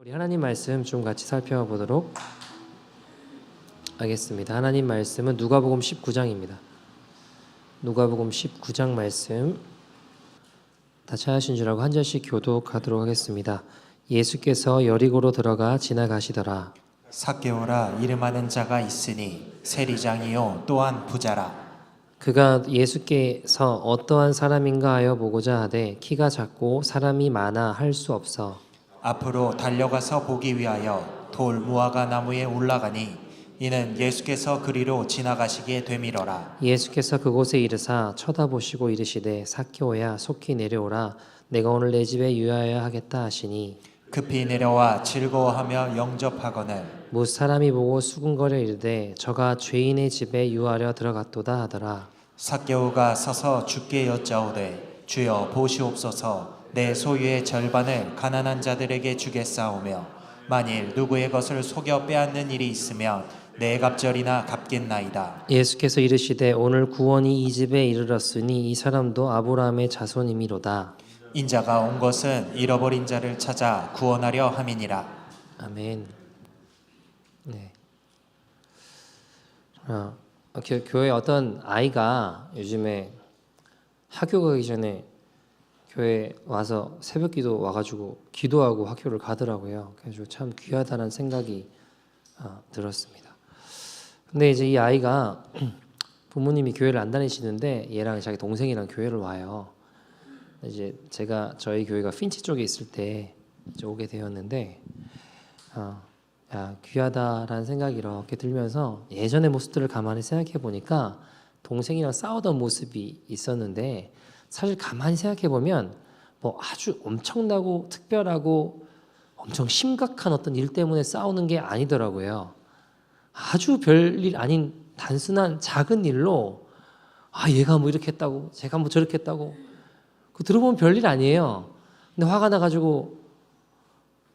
우리 하나님 말씀 좀 같이 살펴보도록 하겠습니다. 하나님 말씀은 누가복음 19장입니다. 누가복음 19장 말씀 다 찾으신 줄 알고 한 절씩 교독하도록 하겠습니다. 예수께서 여리고로 들어가 지나가시더라. 삭개오라 이름하는 자가 있으니 세리장이요 또한 부자라. 그가 예수께서 어떠한 사람인가 하여 보고자 하되 키가 작고 사람이 많아 할 수 없어 앞으로 달려가서 보기 위하여 돌 무화과 나무에 올라가니 이는 예수께서 그리로 지나가시기에 되밀어라. 예수께서 그곳에 이르사 쳐다보시고 이르시되 삭개오야 속히 내려오라 내가 오늘 내 집에 유하여야 하겠다 하시니 급히 내려와 즐거워하며 영접하거늘 무 사람이 보고 수군거려 이르되 저가 죄인의 집에 유하려 들어갔도다 하더라. 삭개오가 서서 주께 여짜오되 주여 보시옵소서 내 소유의 절반을 가난한 자들에게 주겠사오며 만일 누구의 것을 속여 빼앗는 일이 있으면 내 갑절이나 갚겠나이다. 예수께서 이르시되 오늘 구원이 이 집에 이르렀으니 이 사람도 아브라함의 자손이미로다. 인자가 온 것은 잃어버린 자를 찾아 구원하려 함이니라. 아멘. 네. 교회 어떤 아이가 요즘에 학교 가기 전에 교회 와서 새벽기도 와가지고 기도하고 학교를 가더라고요. 그래서 참 귀하다는 생각이 들었습니다. 근데 이제 이 아이가 부모님이 교회를 안 다니시는데 얘랑 자기 동생이랑 교회를 와요. 이제 제가 저희 교회가 핀치 쪽에 있을 때 이제 오게 되었는데 귀하다라는 생각이 이렇게 들면서 예전의 모습들을 가만히 생각해 보니까 동생이랑 싸우던 모습이 있었는데 사실 가만히 생각해 보면 뭐 아주 엄청나고 특별하고 엄청 심각한 어떤 일 때문에 싸우는 게 아니더라고요. 아주 별일 아닌 단순한 작은 일로 얘가 뭐 이렇게 했다고 제가 뭐 저렇게 했다고 그 들어보면 별일 아니에요. 근데 화가 나가지고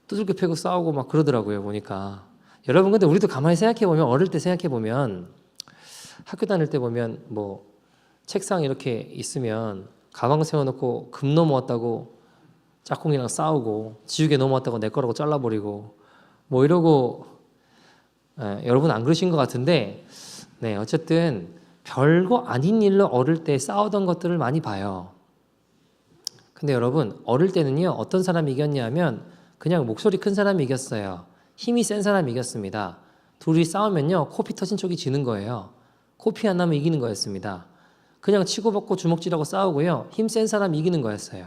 두들겨 패고 싸우고 막 그러더라고요 보니까. 여러분 근데 우리도 가만히 생각해 보면 어릴 때 생각해 보면 학교 다닐 때 보면 뭐 책상 이렇게 있으면 가방 세워놓고 금 넘어왔다고 짝꿍이랑 싸우고 지우개 넘어왔다고 내 거라고 잘라버리고 뭐 이러고 여러분 안 그러신 것 같은데 네 어쨌든 별거 아닌 일로 어릴 때 싸우던 것들을 많이 봐요. 근데 여러분 어릴 때는요 어떤 사람이 이겼냐면 그냥 목소리 큰 사람이 이겼어요. 힘이 센 사람이 이겼습니다. 둘이 싸우면요 코피 터진 쪽이 지는 거예요. 코피 안 나면 이기는 거였습니다. 그냥 치고받고 주먹질하고 싸우고요 힘 센 사람이 이기는 거였어요.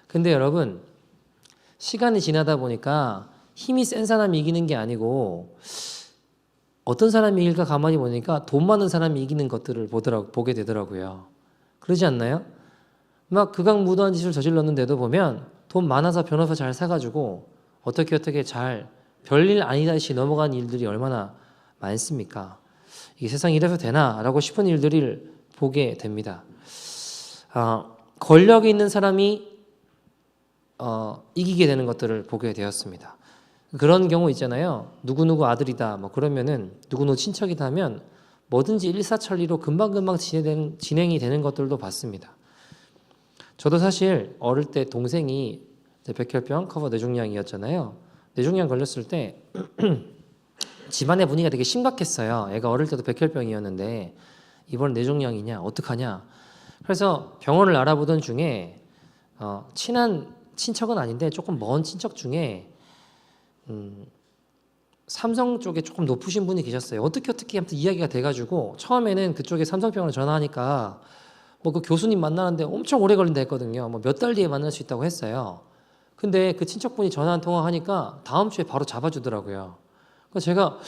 근데 여러분 시간이 지나다 보니까 힘이 센 사람이 이기는 게 아니고 어떤 사람이 이길까 가만히 보니까 돈 많은 사람이 이기는 것들을 보게 되더라고요. 그러지 않나요? 막 극악무도한 짓을 저질렀는데도 보면 돈 많아서 변호사 잘 사가지고 어떻게 잘 별일 아니다시 넘어간 일들이 얼마나 많습니까? 이 세상이 이래서 되나? 라고 싶은 일들을 보게 됩니다. 권력이 있는 사람이 이기게 되는 것들을 보게 되었습니다. 그런 경우 있잖아요. 누구누구 아들이다 뭐 그러면은 누구누구 친척이다 하면 뭐든지 일사천리로 금방금방 진행이 되는 것들도 봤습니다. 저도 사실 어릴 때 동생이 백혈병 커버 뇌종양이었잖아요. 뇌종양 걸렸을 때 집안의 분위기가 되게 심각했어요. 애가 어릴 때도 백혈병이었는데 이번 뇌종양이냐 어떡하냐. 그래서 병원을 알아보던 중에 친한 친척은 아닌데 조금 먼 친척 중에 삼성 쪽에 조금 높으신 분이 계셨어요. 어떻게 아무튼 이야기가 돼가지고 처음에는 그쪽에 삼성병원을 전화하니까 뭐 그 교수님 만나는데 엄청 오래 걸린다 했거든요. 뭐 몇 달 뒤에 만날 수 있다고 했어요. 근데 그 친척분이 전화 한 통화 하니까 다음 주에 바로 잡아주더라고요. 그래서 제가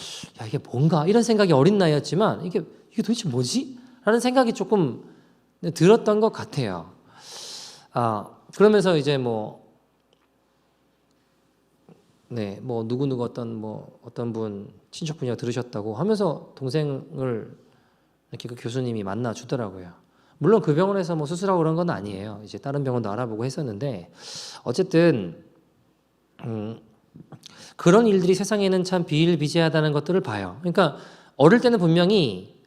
이게 뭔가 이런 생각이 어린 나이였지만 이게 도대체 뭐지? 라는 생각이 조금 들었던 것 같아요. 그러면서 이제 뭐 누구누구 어떤 분 친척분이가 들으셨다고 하면서 동생을 이렇게 그 교수님이 만나 주더라고요. 물론 그 병원에서 뭐 수술하고 그런 건 아니에요. 이제 다른 병원도 알아보고 했었는데 어쨌든 그런 일들이 세상에는 참 비일비재하다는 것들을 봐요. 그러니까 어릴 때는 분명히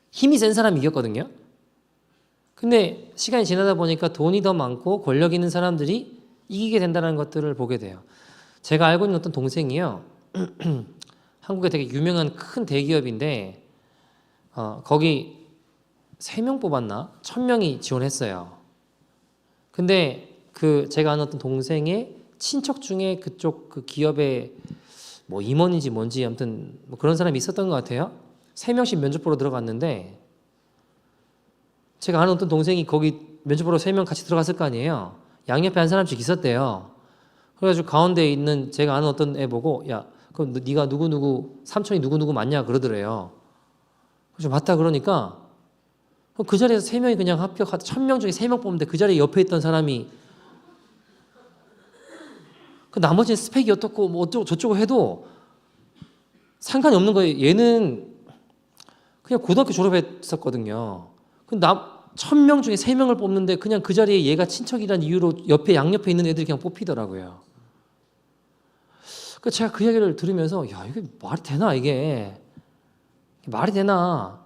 힘이 센 사람이 이겼거든요. 근데 시간이 지나다 보니까 돈이 더 많고 권력 있는 사람들이 이기게 된다는 것들을 보게 돼요. 제가 알고 있는 어떤 동생이요. 한국에 되게 유명한 큰 대기업인데 거기 3명 뽑았나? 1,000명이 지원했어요. 근데 그 제가 아는 어떤 동생의 친척 중에 그쪽 그 기업의 뭐 임원인지 뭔지 아무튼 뭐 그런 사람이 있었던 것 같아요. 3명씩 면접 보러 들어갔는데 제가 아는 어떤 동생이 거기 면접 보러 3명 같이 들어갔을 거 아니에요. 양옆에 한 사람씩 있었대요. 그래가지고 가운데 있는 제가 아는 어떤 애 보고 야 그럼 네가 누구누구 삼촌이 누구누구 맞냐 그러더래요. 그래서 맞다 그러니까 그 자리에서 3명이 그냥 합격하다 1,000명 중에 3명 뽑는데 그 자리에 옆에 있던 사람이 그 나머지는 스펙이 어떻고 뭐 어쩌고 저쩌고 해도 상관이 없는 거예요. 얘는 그냥 고등학교 졸업했었거든요. 그 1,000명 중에 3명을 뽑는데 그냥 그 자리에 얘가 친척이란 이유로 옆에 양옆에 있는 애들이 그냥 뽑히더라고요. 그 제가 그 얘기를 들으면서 야 이게 말이 되나 이게 말이 되나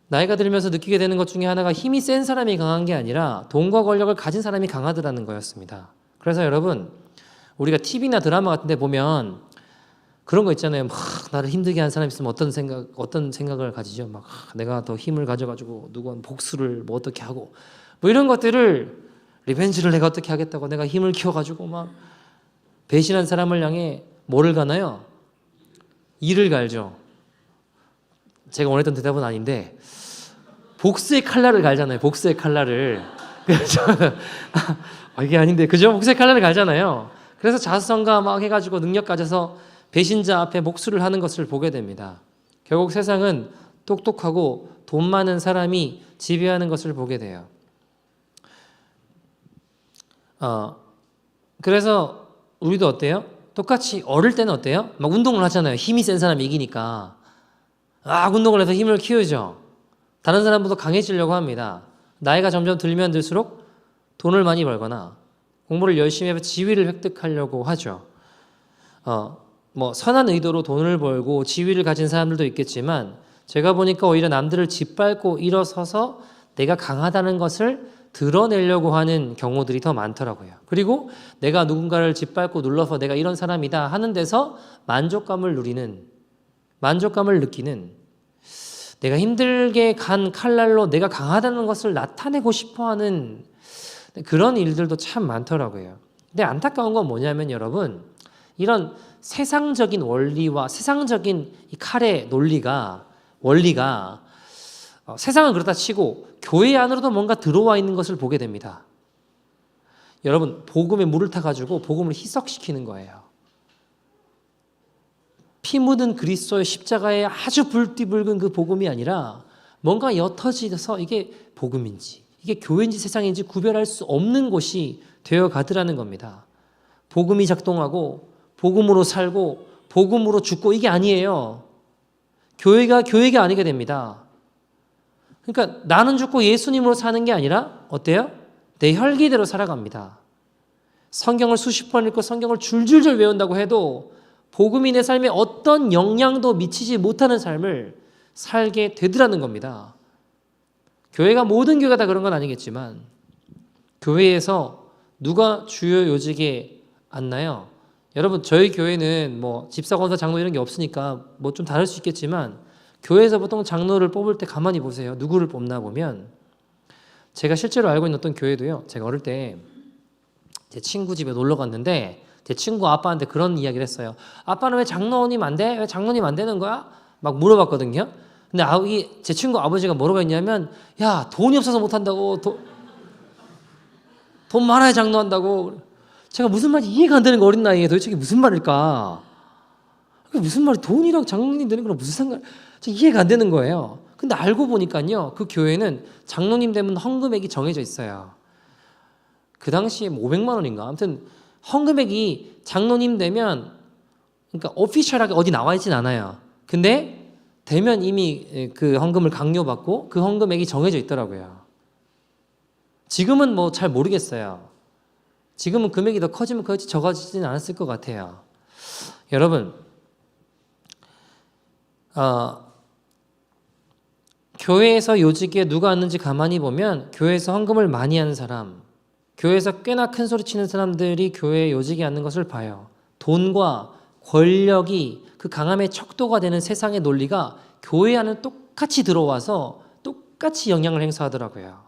나이가 들면서 느끼게 되는 것 중에 하나가 힘이 센 사람이 강한 게 아니라 돈과 권력을 가진 사람이 강하더라는 거였습니다. 그래서 여러분 우리가 TV나 드라마 같은 데 보면 그런 거 있잖아요. 막 나를 힘들게 한 사람 있으면 어떤 생각을 가지죠. 막 내가 더 힘을 가져가지고 누구는 복수를 뭐 어떻게 하고 뭐 이런 것들을 리벤지를 내가 어떻게 하겠다고 내가 힘을 키워가지고 막 배신한 사람을 향해 뭐를 가나요? 이를 갈죠. 제가 원했던 대답은 아닌데 복수의 칼날을 갈잖아요. 복수의 칼날을. 그래서 이게 아닌데 그죠? 복수의 칼날을 갈잖아요. 그래서 자수성가 막 해가지고 능력 가져서 배신자 앞에 복수를 하는 것을 보게 됩니다. 결국 세상은 똑똑하고 돈 많은 사람이 지배하는 것을 보게 돼요. 그래서 우리도 어때요? 똑같이 어릴 때는 어때요? 막 운동을 하잖아요. 힘이 센 사람이 이기니까. 운동을 해서 힘을 키우죠. 다른 사람보다 강해지려고 합니다. 나이가 점점 들면 들수록 돈을 많이 벌거나 공부를 열심히 해서 지위를 획득하려고 하죠. 뭐 선한 의도로 돈을 벌고 지위를 가진 사람들도 있겠지만 제가 보니까 오히려 남들을 짓밟고 일어서서 내가 강하다는 것을 드러내려고 하는 경우들이 더 많더라고요. 그리고 내가 누군가를 짓밟고 눌러서 내가 이런 사람이다 하는 데서 만족감을 느끼는 내가 힘들게 간 칼날로 내가 강하다는 것을 나타내고 싶어하는 그런 일들도 참 많더라고요. 근데 안타까운 건 뭐냐면 여러분 이런 세상적인 원리와 세상적인 이 칼의 원리가 세상은 그렇다 치고 교회 안으로도 뭔가 들어와 있는 것을 보게 됩니다. 여러분 복음에 물을 타가지고 복음을 희석시키는 거예요. 피 묻은 그리스도의 십자가에 아주 불띠붉은 그 복음이 아니라 뭔가 옅어져서 이게 복음인지 이게 교회인지 세상인지 구별할 수 없는 곳이 되어 가더라는 겁니다. 복음이 작동하고 복음으로 살고 복음으로 죽고 이게 아니에요. 교회가 아니게 됩니다. 그러니까 나는 죽고 예수님으로 사는 게 아니라 어때요? 내 혈기대로 살아갑니다. 성경을 수십 번 읽고 성경을 줄줄줄 외운다고 해도 복음이 내 삶에 어떤 영향도 미치지 못하는 삶을 살게 되더라는 겁니다. 교회가 모든 교회가 다 그런 건 아니겠지만 교회에서 누가 주요 요직에 앉나요? 여러분 저희 교회는 뭐 집사, 권사, 장로 이런 게 없으니까 뭐 좀 다를 수 있겠지만 교회에서 보통 장로를 뽑을 때 가만히 보세요. 누구를 뽑나 보면 제가 실제로 알고 있는 어떤 교회도요. 제가 어릴 때 제 친구 집에 놀러 갔는데 제 친구 아빠한테 그런 이야기를 했어요. 아빠는 왜 장로님 안 돼? 왜 장로님 안 되는 거야? 막 물어봤거든요. 근데 제 친구 아버지가 뭐라고 했냐면 야 돈이 없어서 못한다고 돈 많아야 장로한다고. 제가 무슨 말인지 이해가 안 되는 거 어린 나이에 도대체 이게 무슨 말일까? 그게 무슨 말이 돈이랑 장로님 되는 거랑 무슨 상관? 이해가 안 되는 거예요. 근데 알고 보니까요 그 교회는 장로님 되면 헌금액이 정해져 있어요. 그 당시에 500만 원인가 아무튼 헌금액이 장로님 되면 그러니까 오피셜하게 어디 나와 있진 않아요. 근데 되면 이미 그 헌금을 강요받고 그 헌금액이 정해져 있더라고요. 지금은 뭐 잘 모르겠어요. 지금은 금액이 더 커지면 커지 적어지지는 않았을 것 같아요. 여러분 교회에서 요직에 누가 앉는지 가만히 보면 교회에서 헌금을 많이 하는 사람, 교회에서 꽤나 큰 소리 치는 사람들이 교회에 요직에 앉는 것을 봐요. 돈과 권력이 그 강함의 척도가 되는 세상의 논리가 교회 안에 똑같이 들어와서 똑같이 영향을 행사하더라고요.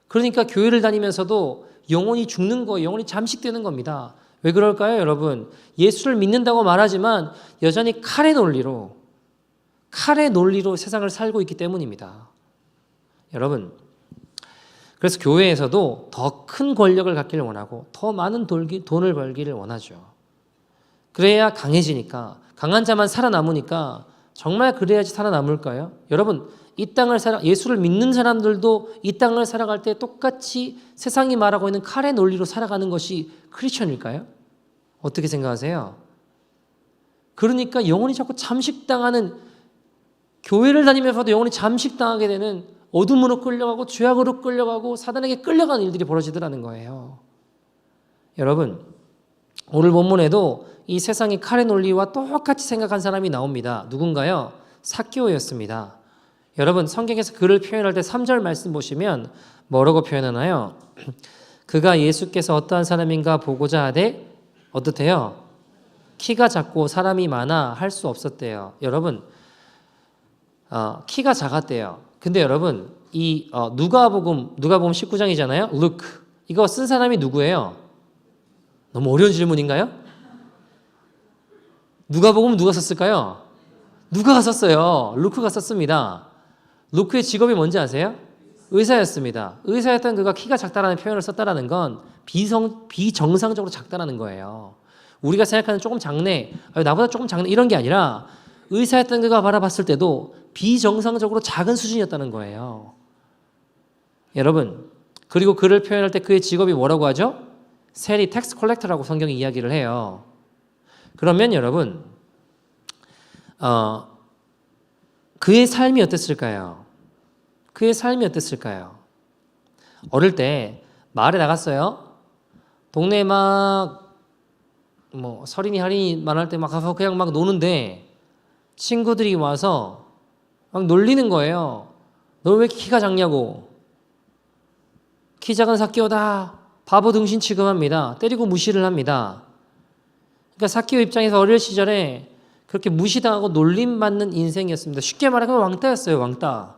그러니까 교회를 다니면서도 영혼이 죽는 거예요. 영혼이 잠식되는 겁니다. 왜 그럴까요, 여러분? 예수를 믿는다고 말하지만 여전히 칼의 논리로 세상을 살고 있기 때문입니다. 여러분, 그래서 교회에서도 더 큰 권력을 갖기를 원하고 더 많은 돈을 벌기를 원하죠. 그래야 강해지니까, 강한 자만 살아남으니까 정말 그래야지 살아남을까요? 여러분, 예수를 믿는 사람들도 이 땅을 살아갈 때 똑같이 세상이 말하고 있는 칼의 논리로 살아가는 것이 크리스천일까요? 어떻게 생각하세요? 그러니까 영혼이 자꾸 잠식당하는, 교회를 다니면서도 영혼이 잠식당하게 되는, 어둠으로 끌려가고 죄악으로 끌려가고 사단에게 끌려가는 일들이 벌어지더라는 거예요. 여러분, 오늘 본문에도 이 세상의 칼의 논리와 똑같이 생각한 사람이 나옵니다. 누군가요? 삭개오였습니다. 여러분, 성경에서 그를 표현할 때 3절 말씀 보시면 뭐라고 표현하나요? 그가 예수께서 어떠한 사람인가 보고자 하되 어떻대요? 키가 작고 사람이 많아 할 수 없었대요. 키가 작았대요. 근데 여러분, 이 누가복음 19장이잖아요. 루크. 이거 쓴 사람이 누구예요? 너무 어려운 질문인가요? 누가복음 누가 썼을까요? 누가가 썼어요. 루크가 썼습니다. 루크의 직업이 뭔지 아세요? 의사였습니다. 의사였던 그가 키가 작다라는 표현을 썼다라는 건 비정상적으로 작다라는 거예요. 우리가 생각하는 조금 작네, 나보다 조금 작네 이런 게 아니라 의사였던 그가 바라봤을 때도 비정상적으로 작은 수준이었다는 거예요. 여러분, 그리고 그를 표현할 때 그의 직업이 뭐라고 하죠? 세리 텍스 컬렉터라고 성경이 이야기를 해요. 그러면 여러분, 그의 삶이 어땠을까요? 그의 삶이 어땠을까요? 어릴 때 마을에 나갔어요. 동네에 서린이 할인이 말할 때 막 가서 그냥 막 노는데 친구들이 와서 막 놀리는 거예요. 너 왜 키가 작냐고. 키 작은 삭개오다. 바보 등신 취급합니다. 때리고 무시를 합니다. 그러니까 삭개오 입장에서 어릴 시절에 그렇게 무시당하고 놀림받는 인생이었습니다. 쉽게 말하면 왕따였어요. 왕따.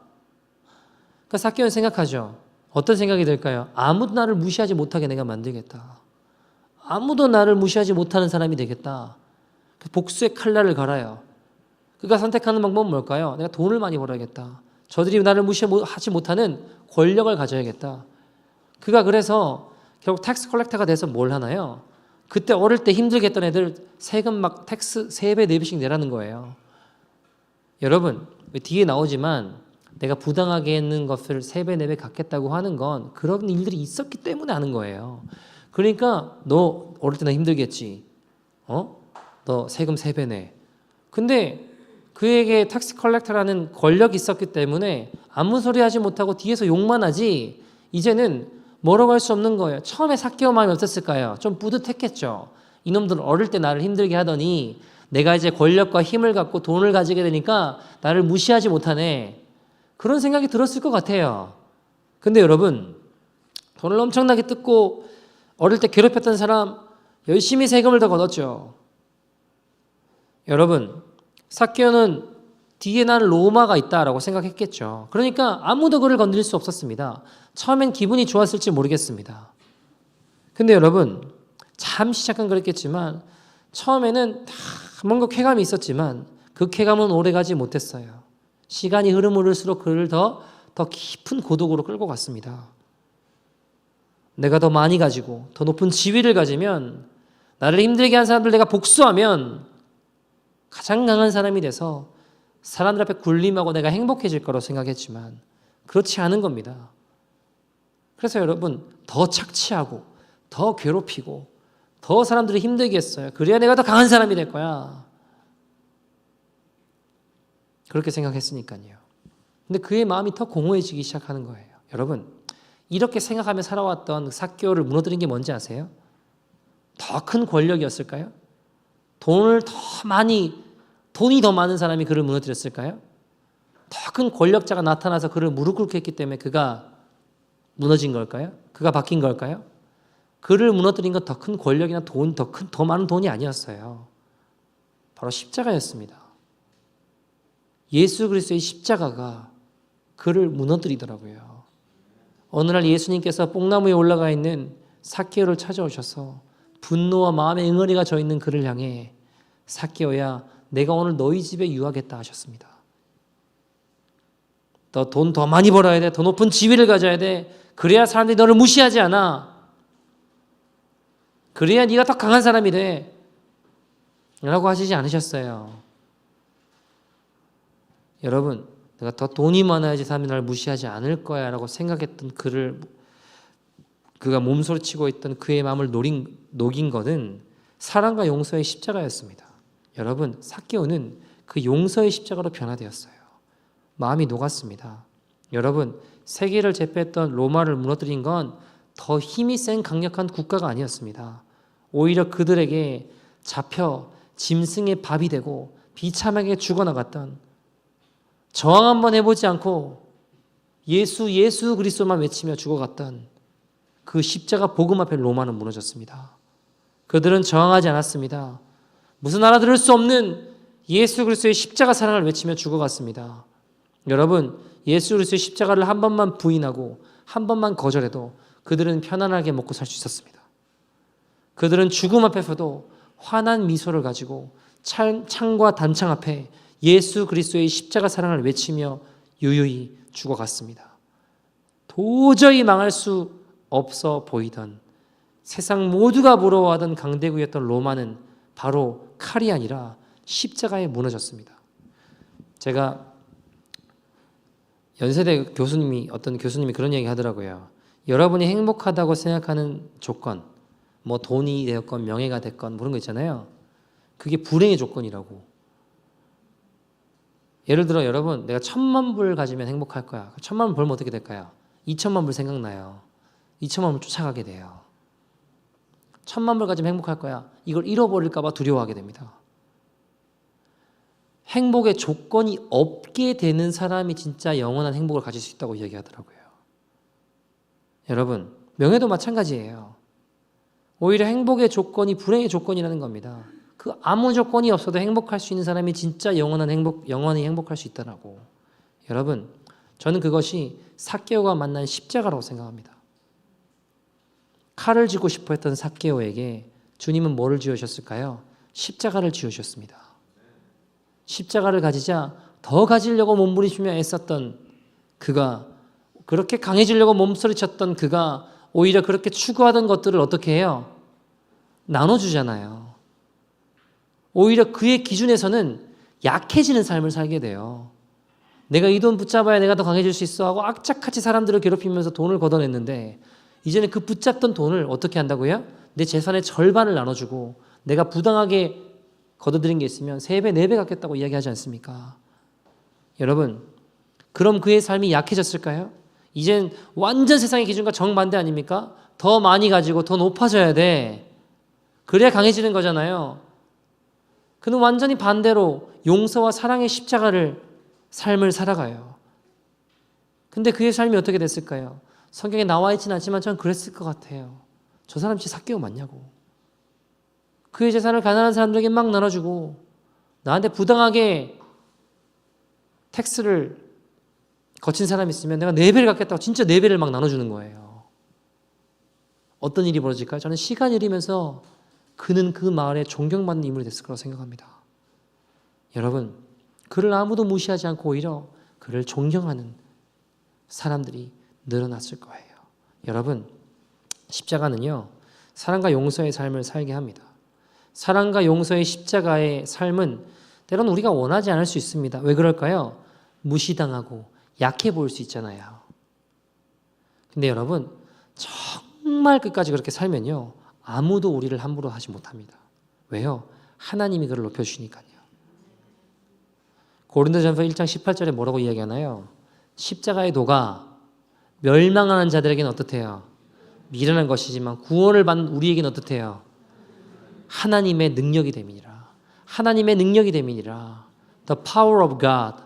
그러니까 삭개오는 생각하죠. 어떤 생각이 들까요? 아무도 나를 무시하지 못하게 내가 만들겠다. 아무도 나를 무시하지 못하는 사람이 되겠다. 복수의 칼날을 갈아요. 그가 선택하는 방법은 뭘까요? 내가 돈을 많이 벌어야겠다. 저들이 나를 무시하지 못하는 권력을 가져야겠다. 그가 그래서 결국 텍스 컬렉터가 돼서 뭘 하나요? 그때 어릴 때 힘들게 했던 애들 세금 막 텍스 3배, 4배씩 내라는 거예요. 여러분, 뒤에 나오지만 내가 부당하게 했는 것을 3배, 4배 갚겠다고 하는 건 그런 일들이 있었기 때문에 하는 거예요. 그러니까 너 어릴 때나 힘들겠지. 너 세금 3배 내. 근데 그에게 텍스 컬렉터라는 권력이 있었기 때문에 아무 소리 하지 못하고 뒤에서 욕만 하지 이제는 뭐라고 할 수 없는 거예요. 처음에 삭개오 마음이 어땠을까요? 좀 뿌듯했겠죠. 이놈들 어릴 때 나를 힘들게 하더니 내가 이제 권력과 힘을 갖고 돈을 가지게 되니까 나를 무시하지 못하네. 그런 생각이 들었을 것 같아요. 근데 여러분, 돈을 엄청나게 뜯고 어릴 때 괴롭혔던 사람 열심히 세금을 더 걷었죠. 여러분, 삭개오는 뒤에 나는 로마가 있다라고 생각했겠죠. 그러니까 아무도 그를 건드릴 수 없었습니다. 처음엔 기분이 좋았을지 모르겠습니다. 근데 여러분, 잠시 잠깐 그랬겠지만 처음에는 뭔가 쾌감이 있었지만 그 쾌감은 오래가지 못했어요. 시간이 흐를수록 그를 더 깊은 고독으로 끌고 갔습니다. 내가 더 많이 가지고 더 높은 지위를 가지면, 나를 힘들게 한 사람들 내가 복수하면 가장 강한 사람이 돼서 사람들 앞에 군림하고 내가 행복해질 거라고 생각했지만 그렇지 않은 겁니다. 그래서 여러분, 더 착취하고 더 괴롭히고 더 사람들이 힘들게 했어요. 그래야 내가 더 강한 사람이 될 거야. 그렇게 생각했으니까요. 근데 그의 마음이 더 공허해지기 시작하는 거예요. 여러분, 이렇게 생각하며 살아왔던 삭개오를 무너뜨린 게 뭔지 아세요? 더 큰 권력이었을까요? 돈이 더 많은 사람이 그를 무너뜨렸을까요? 더 큰 권력자가 나타나서 그를 무릎 꿇게 했기 때문에 그가 무너진 걸까요? 그가 바뀐 걸까요? 그를 무너뜨린 건 더 큰 권력이나 돈, 더 많은 돈이 아니었어요. 바로 십자가였습니다. 예수 그리스도의 십자가가 그를 무너뜨리더라고요. 어느 날 예수님께서 뽕나무에 올라가 있는 삭개오를 찾아오셔서 분노와 마음의 응어리가 져 있는 그를 향해 삭개오야, 내가 오늘 너희 집에 유하겠다 하셨습니다. 너 돈 더 많이 벌어야 돼. 더 높은 지위를 가져야 돼. 그래야 사람들이 너를 무시하지 않아. 그래야 네가 더 강한 사람이 돼. 라고 하시지 않으셨어요. 여러분, 내가 더 돈이 많아야지 사람들이 나를 무시하지 않을 거야 라고 생각했던 그가 몸소리치고 있던 그의 마음을 녹인 것은 사랑과 용서의 십자가였습니다. 여러분, 삭개오는 그 용서의 십자가로 변화되었어요. 마음이 녹았습니다. 여러분, 세계를 제패했던 로마를 무너뜨린 건 더 힘이 센 강력한 국가가 아니었습니다. 오히려 그들에게 잡혀 짐승의 밥이 되고 비참하게 죽어나갔던, 저항 한번 해보지 않고 예수 그리스도만 외치며 죽어갔던 그 십자가 복음 앞에 로마는 무너졌습니다. 그들은 저항하지 않았습니다. 무슨 알아들을 수 없는 예수 그리스도의 십자가 사랑을 외치며 죽어갔습니다. 여러분, 예수 그리스도의 십자가를 한 번만 부인하고 한 번만 거절해도 그들은 편안하게 먹고 살 수 있었습니다. 그들은 죽음 앞에서도 환한 미소를 가지고 창과 단창 앞에 예수 그리스도의 십자가 사랑을 외치며 유유히 죽어갔습니다. 도저히 망할 수 없어 보이던, 세상 모두가 부러워하던 강대국이었던 로마는 바로 칼이 아니라 십자가에 무너졌습니다. 제가 연세대 어떤 교수님이 그런 얘기 하더라고요. 여러분이 행복하다고 생각하는 조건, 뭐 돈이 되었건 명예가 됐건 그런 거 있잖아요. 그게 불행의 조건이라고. 예를 들어 여러분, 내가 1,000만 불 가지면 행복할 거야. 1,000만 불 벌면 어떻게 될까요? 2,000만 불 생각나요. 2,000만 불 쫓아가게 돼요. 1,000만 불 가지면 행복할 거야. 이걸 잃어버릴까 봐 두려워하게 됩니다. 행복의 조건이 없게 되는 사람이 진짜 영원한 행복을 가질 수 있다고 이야기하더라고요. 여러분, 명예도 마찬가지예요. 오히려 행복의 조건이 불행의 조건이라는 겁니다. 그 아무 조건이 없어도 행복할 수 있는 사람이 진짜 영원히 행복할 수 있다라고. 여러분, 저는 그것이 삭개오가 만난 십자가라고 생각합니다. 칼을 쥐고 싶어 했던 삭개오에게 주님은 뭐를 쥐으셨을까요? 십자가를 쥐으셨습니다. 십자가를 가지자 더 가지려고 몸부림치며 애썼던 그가, 그렇게 강해지려고 몸서리쳤던 그가 오히려 그렇게 추구하던 것들을 어떻게 해요? 나눠주잖아요. 오히려 그의 기준에서는 약해지는 삶을 살게 돼요. 내가 이 돈 붙잡아야 내가 더 강해질 수 있어 하고 악착같이 사람들을 괴롭히면서 돈을 걷어냈는데, 이제는 그 붙잡던 돈을 어떻게 한다고요? 내 재산의 절반을 나눠주고, 내가 부당하게 걷어들인 게 있으면 3배, 4배 갚겠다고 이야기하지 않습니까? 여러분, 그럼 그의 삶이 약해졌을까요? 이젠 완전 세상의 기준과 정반대 아닙니까? 더 많이 가지고 더 높아져야 돼. 그래야 강해지는 거잖아요. 그는 완전히 반대로 용서와 사랑의 삶을 살아가요. 근데 그의 삶이 어떻게 됐을까요? 성경에 나와 있지는 않지만 전 그랬을 것 같아요. 저 사람 진짜 삭개오 맞냐고. 그의 재산을 가난한 사람들에게 막 나눠주고, 나한테 부당하게 텍스를 거친 사람이 있으면 내가 4배를 갚겠다고 진짜 4배를 막 나눠주는 거예요. 어떤 일이 벌어질까요? 저는 시간이 흐르면서 그는 그 마을에 존경받는 인물이 됐을 거라고 생각합니다. 여러분, 그를 아무도 무시하지 않고 오히려 그를 존경하는 사람들이 늘어났을 거예요. 여러분, 십자가는요, 사랑과 용서의 삶을 살게 합니다. 사랑과 용서의 십자가의 삶은 때로는 우리가 원하지 않을 수 있습니다. 왜 그럴까요? 무시당하고 약해 보일 수 있잖아요. 근데 여러분, 정말 끝까지 그렇게 살면요, 아무도 우리를 함부로 하지 못합니다. 왜요? 하나님이 그를 높여주시니까요. 고린도전서 1장 18절에 뭐라고 이야기하나요? 십자가의 도가 멸망하는 자들에게는 어떻대요? 미련한 것이지만 구원을 받는 우리에게는 어떻대요? 하나님의 능력이 됨이니라. 하나님의 능력이 됨이니라. The power of God.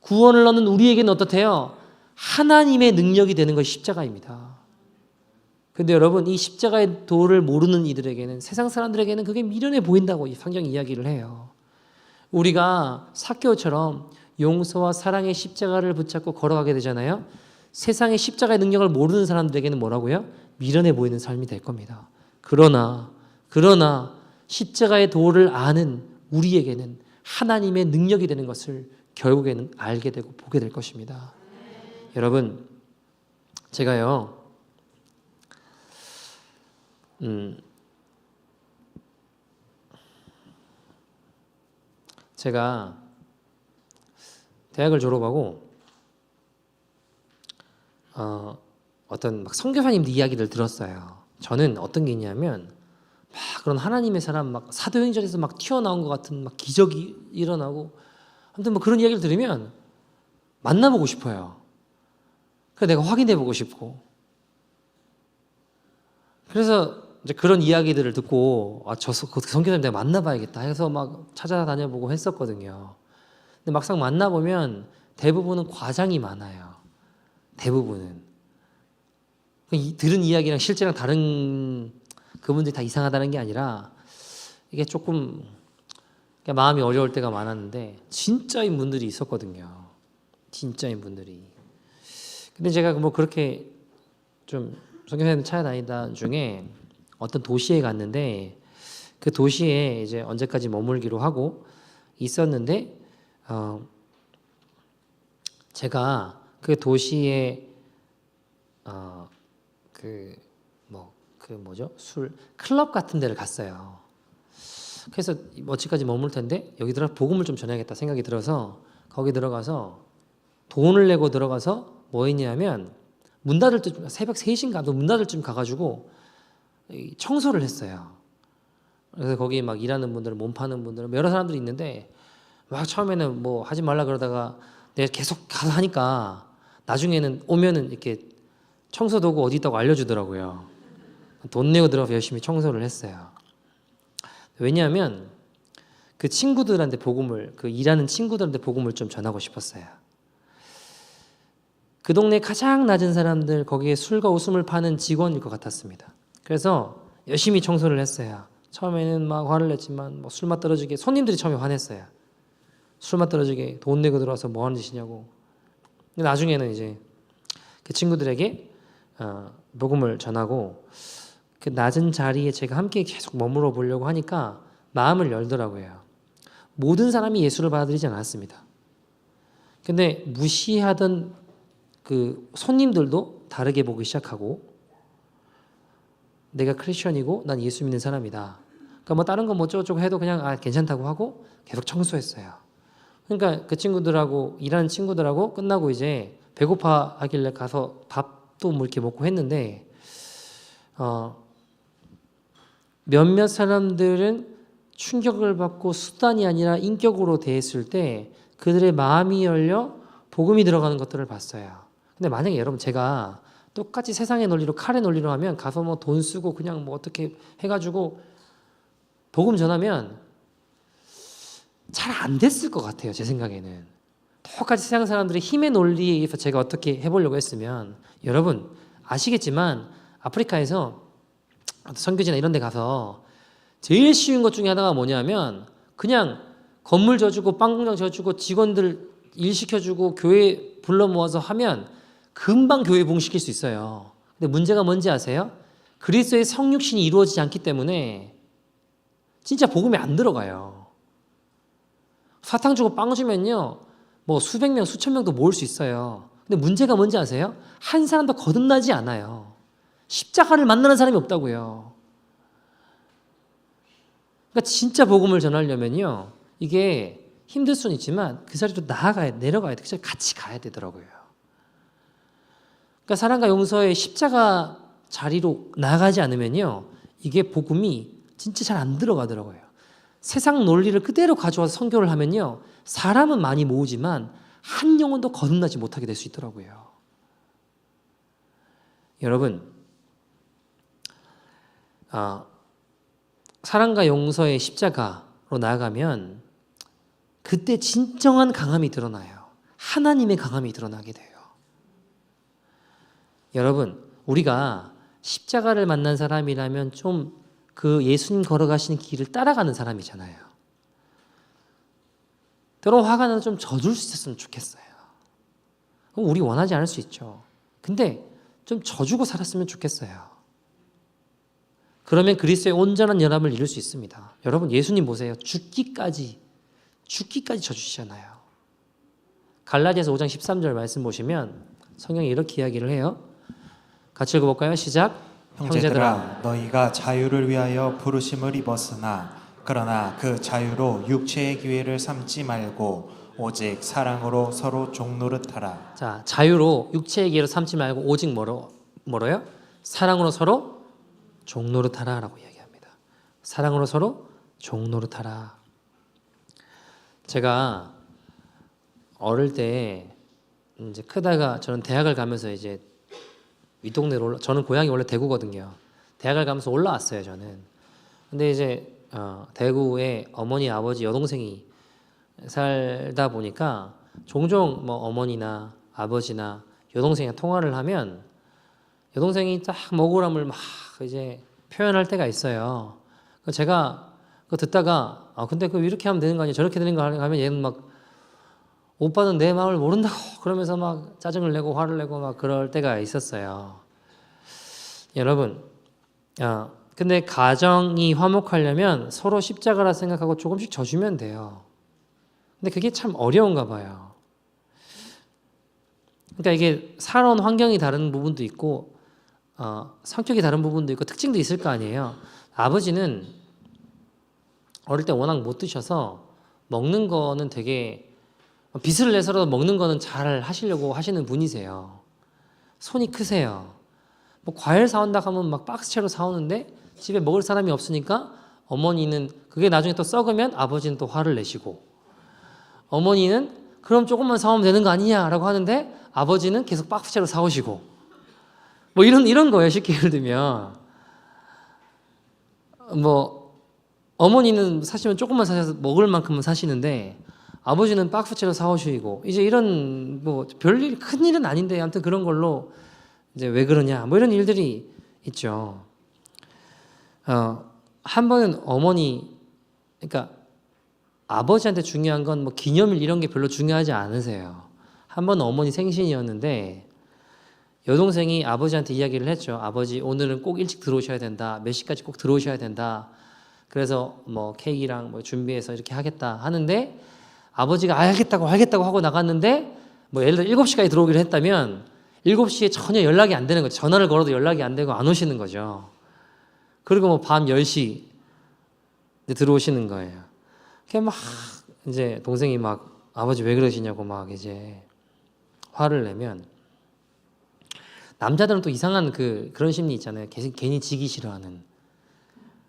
구원을 얻는 우리에게는 어떻대요? 하나님의 능력이 되는 것이 십자가입니다. 근데 여러분 이 십자가의 도를 모르는 이들에게는 세상 사람들에게는 그게 미련해 보인다고 이 성경 이야기를 해요. 우리가 삭개오처럼 용서와 사랑의 십자가를 붙잡고 걸어가게 되잖아요. 세상의 십자가의 능력을 모르는 사람들에게는 뭐라고요? 미련해 보이는 삶이 될 겁니다. 그러나 십자가의 도를 아는 우리에게는 하나님의 능력이 되는 것을 결국에는 알게 되고 보게 될 것입니다. 여러분, 제가요, 제가 대학을 졸업하고 어떤 막 선교사님들 이야기를 들었어요. 저는 어떤 게 있냐면 막 그런 하나님의 사람 막 사도행전에서 막 튀어나온 것 같은 막 기적이 일어나고 아무튼 뭐 그런 이야기를 들으면 만나보고 싶어요. 그래서 내가 확인해보고 싶고 그래서 이제 그런 이야기들을 듣고 그 선교사님 내가 만나봐야겠다 해서 막 찾아다녀보고 했었거든요. 근데 막상 만나보면 대부분은 과장이 많아요. 대부분은 들은 이야기랑 실제랑 다른 그분들이 다 이상하다는 게 아니라 이게 조금 마음이 어려울 때가 많았는데 진짜인 분들이 있었거든요. 진짜인 분들이. 근데 제가 뭐 그렇게 좀 선교사님 찾아다니다 중에 어떤 도시에 갔는데 그 도시에 이제 언제까지 머물기로 하고 있었는데 제가 그 도시에 술 클럽 같은 데를 갔어요. 그래서 며칠까지 머물 텐데 여기 들어 복음을 좀 전해야겠다 생각이 들어서 거기 들어가서 돈을 내고 들어가서 뭐 했냐면 문 닫을 때 새벽 3시인가 문 닫을 쯤 가가지고 청소를 했어요. 그래서 거기 막 일하는 분들, 몸 파는 분들 여러 사람들이 있는데 막 처음에는 뭐 하지 말라 그러다가 내가 계속 가서 하니까 나중에는 오면은 이렇게 청소 도구 어디 있다고 알려주더라고요. 돈 내고 들어가서 열심히 청소를 했어요. 왜냐하면 그 친구들한테 복음을 그 일하는 친구들한테 복음을 좀 전하고 싶었어요. 그 동네 가장 낮은 사람들 거기에 술과 웃음을 파는 직원일 것 같았습니다. 그래서 열심히 청소를 했어요. 처음에는 막 화를 냈지만 뭐 술맛 떨어지게 손님들이 처음에 화냈어요. 술맛 떨어지게 돈 내고 들어와서 뭐 하는 짓이냐고. 근데 나중에는 이제 그 친구들에게 복음을 전하고 그 낮은 자리에 제가 함께 계속 머물러 보려고 하니까 마음을 열더라고요. 모든 사람이 예수를 받아들이지 않았습니다. 근데 무시하던 그 손님들도 다르게 보기 시작하고 내가 크리스천이고 난 예수 믿는 사람이다. 그러니까 뭐 다른 거 뭐 어쩌고저쩌고 해도 그냥 괜찮다고 하고 계속 청소했어요. 그러니까 그 친구들하고 일하는 친구들하고 끝나고 이제 배고파 하길래 가서 밥도 뭐 이렇게 먹고 했는데 몇몇 사람들은 충격을 받고 수단이 아니라 인격으로 대했을 때 그들의 마음이 열려 복음이 들어가는 것들을 봤어요. 근데 만약에 여러분 제가 똑같이 세상의 논리로 칼의 논리로 하면 가서 뭐 돈 쓰고 그냥 뭐 어떻게 해가지고 복음 전하면 잘 안 됐을 것 같아요. 제 생각에는. 똑같이 세상 사람들의 힘의 논리에 의해서 제가 어떻게 해보려고 했으면 여러분 아시겠지만 아프리카에서 선교지나 이런 데 가서 제일 쉬운 것 중에 하나가 뭐냐면 그냥 건물 져주고 빵 공장 져주고 직원들 일 시켜주고 교회 불러 모아서 하면 금방 교회 부흥시킬 수 있어요. 근데 문제가 뭔지 아세요? 그리스도의 성육신이 이루어지지 않기 때문에 진짜 복음이 안 들어가요. 사탕 주고 빵 주면요 뭐 수백 명 수천 명도 모을 수 있어요. 근데 문제가 뭔지 아세요? 한 사람도 거듭나지 않아요. 십자가를 만나는 사람이 없다고요. 그러니까 진짜 복음을 전하려면요 이게 힘들 수는 있지만 그 자리로 내려가야 돼. 그 자리 같이 가야 되더라고요. 그러니까 사랑과 용서의 십자가 자리로 나가지 않으면요 이게 복음이 진짜 잘 안 들어가더라고요. 세상 논리를 그대로 가져와서 선교를 하면요 사람은 많이 모으지만 한 영혼도 거듭나지 못하게 될 수 있더라고요. 여러분 사랑과 용서의 십자가로 나아가면 그때 진정한 강함이 드러나요. 하나님의 강함이 드러나게 돼요. 여러분 우리가 십자가를 만난 사람이라면 좀 그 예수님 걸어가시는 길을 따라가는 사람이잖아요. 때론 화가 나도 좀 져줄 수 있었으면 좋겠어요. 우리 원하지 않을 수 있죠. 근데 좀 져주고 살았으면 좋겠어요. 그러면 그리스도의 온전한 연합을 이룰 수 있습니다. 여러분 예수님 보세요. 죽기까지 져주시잖아요. 갈라디아서 5장 13절 말씀 보시면 성경이 이렇게 이야기를 해요. 같이 읽어볼까요? 시작. 형제들아 너희가 자유를 위하여 부르심을 입었으나 그러나 그 자유로 육체의 기회를 삼지 말고 오직 사랑으로 서로 종노릇하라. 자, 자유로 육체의 기회로 삼지 말고 오직 뭐로요? 사랑으로 서로 종노릇하라라고 이야기합니다. 사랑으로 서로 종노릇하라. 제가 어릴 때 이제 크다가 저는 대학을 가면서 이제 윗동네로 저는 고향이 원래 대구거든요. 대학을 가면서 올라왔어요, 저는. 근데 이제 대구에 어머니, 아버지, 여동생이 살다 보니까 종종 뭐 어머니나 아버지나 여동생이랑 통화를 하면 여동생이 딱 억울함을 막 이제 표현할 때가 있어요. 제가 그거 듣다가 근데 그 이렇게 하면 되는 거 아니야? 저렇게 되는 거 하면 얘는 막 오빠는 내 마음을 모른다고 그러면서 막 짜증을 내고 화를 내고 막 그럴 때가 있었어요. 여러분, 근데 가정이 화목하려면 서로 십자가라 생각하고 조금씩 져주면 돼요. 근데 그게 참 어려운가 봐요. 그러니까 이게 살아온 환경이 다른 부분도 있고 성격이 다른 부분도 있고 특징도 있을 거 아니에요. 아버지는 어릴 때 워낙 못 드셔서 먹는 거는 되게 빚을 내서라도 먹는 거는 잘 하시려고 하시는 분이세요. 손이 크세요. 뭐 과일 사온다 하면 막 박스채로 사오는데 집에 먹을 사람이 없으니까 어머니는 그게 나중에 또 썩으면 아버지는 또 화를 내시고 어머니는 그럼 조금만 사오면 되는 거 아니냐라고 하는데 아버지는 계속 박스채로 사오시고 뭐 이런 거예요. 쉽게 예를 들면 뭐 어머니는 사시면 조금만 사셔서 먹을 만큼만 사시는데 아버지는 박스채로 사오시고 이제 이런 뭐 별일 큰 일은 아닌데 아무튼 그런 걸로 이제 왜 그러냐 뭐 이런 일들이 있죠. 한 번은 어머니 그러니까 아버지한테 중요한 건 뭐 기념일 이런 게 별로 중요하지 않으세요. 한 번 어머니 생신이었는데 여동생이 아버지한테 이야기를 했죠. 아버지 오늘은 꼭 일찍 들어오셔야 된다. 몇 시까지 꼭 들어오셔야 된다. 그래서 뭐 케이크랑 뭐 준비해서 이렇게 하겠다 하는데 아버지가 알겠다고 하고 나갔는데 뭐 예를 들어 7시까지 들어오기로 했다면 7시에 전혀 연락이 안 되는 거죠. 전화를 걸어도 연락이 안 되고 안 오시는 거죠. 그리고 뭐 밤 10시 들어오시는 거예요. 그냥 막 이제 동생이 막 아버지 왜 그러시냐고 막 이제 화를 내면 남자들은 또 이상한 그런 심리 있잖아요. 괜히 지기 싫어하는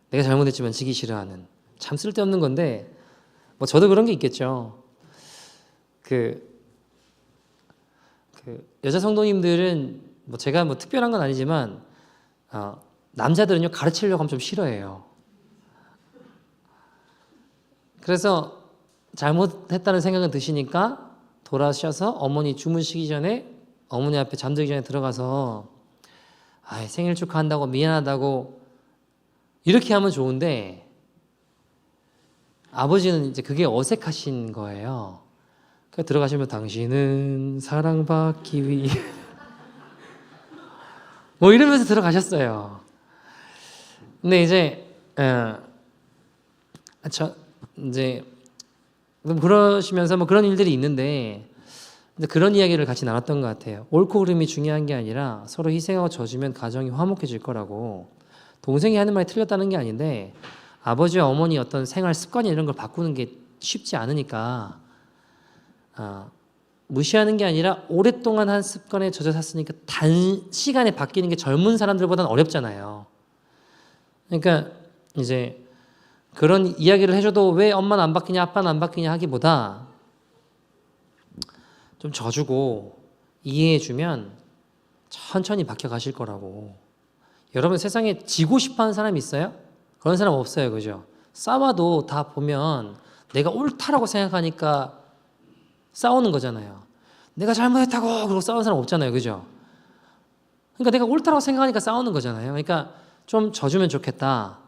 내가 잘못했지만 지기 싫어하는 참 쓸데없는 건데 뭐 저도 그런 게 있겠죠. 그 여자 성도님들은 뭐 제가 뭐 특별한 건 아니지만 남자들은요 가르치려고 하면 좀 싫어해요. 그래서 잘못했다는 생각은 드시니까 돌아오셔서 어머니 주무시기 전에 어머니 앞에 잠들기 전에 들어가서 생일 축하한다고 미안하다고 이렇게 하면 좋은데 아버지는 이제 그게 어색하신 거예요. 그러니까 들어가시면 당신은 사랑받기 위해 뭐 이러면서 들어가셨어요. 근데 이제 이제 그러시면서 뭐 그런 일들이 있는데 그런 이야기를 같이 나눴던 것 같아요. 옳고 그름이 중요한 게 아니라 서로 희생하고 져주면 가정이 화목해질 거라고. 동생이 하는 말이 틀렸다는 게 아닌데 아버지와 어머니 어떤 생활 습관이 이런 걸 바꾸는 게 쉽지 않으니까 무시하는 게 아니라 오랫동안 한 습관에 젖어 샀으니까 단시간에 바뀌는 게 젊은 사람들보다는 어렵잖아요. 그러니까 이제 그런 이야기를 해줘도 왜 엄마는 안 바뀌냐 아빠는 안 바뀌냐 하기보다 좀 져주고 이해해주면 천천히 바뀌어가실 거라고. 여러분 세상에 지고 싶어하는 사람 있어요? 그런 사람 없어요. 그죠? 싸워도 다 보면 내가 옳다라고 생각하니까 싸우는 거잖아요. 내가 잘못했다고 그러고 싸우는 사람 없잖아요. 그죠? 그러니까 내가 옳다라고 생각하니까 싸우는 거잖아요. 그러니까 좀 져주면 좋겠다.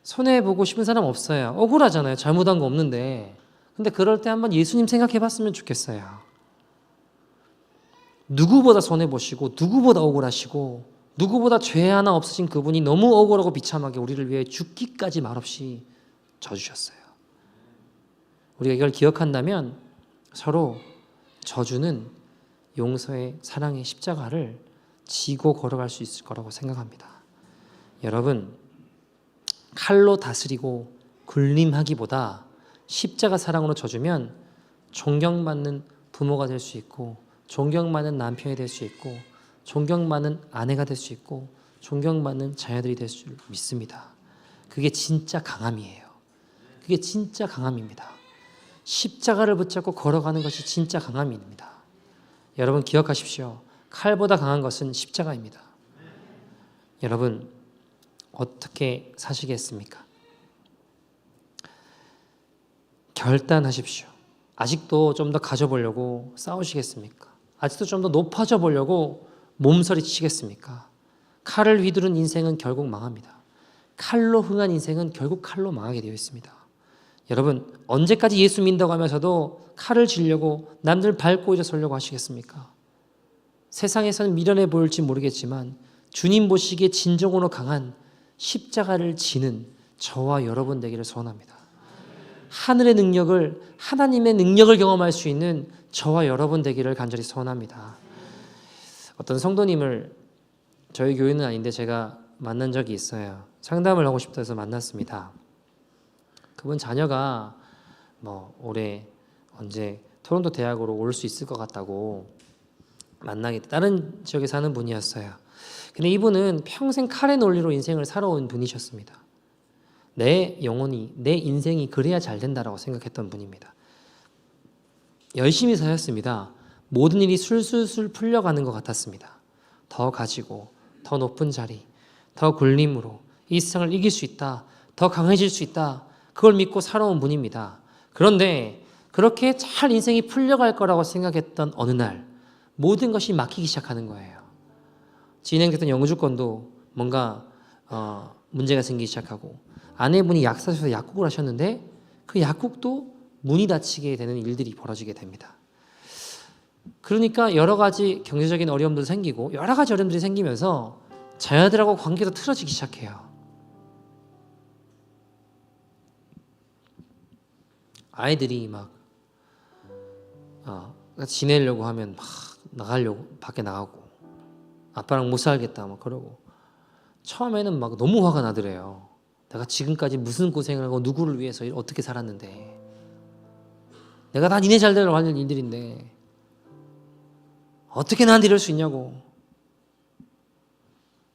손해보고 싶은 사람 없어요. 억울하잖아요. 잘못한 거 없는데. 근데 그럴 때 한번 예수님 생각해 봤으면 좋겠어요. 누구보다 손해보시고 누구보다 억울하시고 누구보다 죄 하나 없으신 그분이 너무 억울하고 비참하게 우리를 위해 죽기까지 말없이 져주셨어요. 우리가 이걸 기억한다면 서로 져주는 용서의 사랑의 십자가를 지고 걸어갈 수 있을 거라고 생각합니다. 여러분, 칼로 다스리고 군림하기보다 십자가 사랑으로 져주면 존경받는 부모가 될 수 있고 존경받는 남편이 될 수 있고 존경받는 아내가 될 수 있고 존경받는 자녀들이 될 줄 믿습니다. 그게 진짜 강함이에요. 그게 진짜 강함입니다. 십자가를 붙잡고 걸어가는 것이 진짜 강함입니다. 여러분 기억하십시오. 칼보다 강한 것은 십자가입니다. 여러분 어떻게 사시겠습니까? 결단하십시오. 아직도 좀 더 가져보려고 싸우시겠습니까? 아직도 좀 더 높아져 보려고 몸서리치겠습니까? 칼을 휘두른 인생은 결국 망합니다. 칼로 흥한 인생은 결국 칼로 망하게 되어 있습니다. 여러분 언제까지 예수 믿는다고 하면서도 칼을 쥐려고 남들 밟고 일어서려고 하시겠습니까? 세상에서는 미련해 보일지 모르겠지만 주님 보시기에 진정으로 강한 십자가를 지는 저와 여러분 되기를 소원합니다. 하늘의 능력을 하나님의 능력을 경험할 수 있는 저와 여러분 되기를 간절히 소원합니다. 어떤 성도님을 저희 교회는 아닌데 제가 만난 적이 있어요. 상담을 하고 싶다 해서 만났습니다. 그분 자녀가 올해 언제 토론토 대학으로 올 수 있을 것 같다고 만나겠다. 다른 지역에 사는 분이었어요. 근데 이분은 평생 칼의 논리로 인생을 살아온 분이셨습니다. 내 영혼이, 내 인생이 그래야 잘 된다라고 생각했던 분입니다. 열심히 사셨습니다. 모든 일이 술술술 풀려가는 것 같았습니다. 더 가지고, 더 높은 자리, 더 군림으로 이 세상을 이길 수 있다, 더 강해질 수 있다, 그걸 믿고 살아온 분입니다. 그런데 그렇게 잘 인생이 풀려갈 거라고 생각했던 어느 날 모든 것이 막히기 시작하는 거예요. 진행됐던 영주권도 뭔가 문제가 생기기 시작하고 아내분이 약사셔서 약국을 하셨는데 그 약국도 문이 닫히게 되는 일들이 벌어지게 됩니다. 그러니까 여러 가지 경제적인 어려움도 생기고 여러 가지 어려움들이 생기면서 자녀들하고 관계도 틀어지기 시작해요. 아이들이 막 지내려고 하면 막 나가려고 밖에 나가고 아빠랑 못 살겠다 막 그러고 처음에는 막 너무 화가 나더래요. 내가 지금까지 무슨 고생을 하고 누구를 위해서 어떻게 살았는데 내가 다 니네 잘 되려고 하는 일들인데 어떻게 나한테 이럴 수 있냐고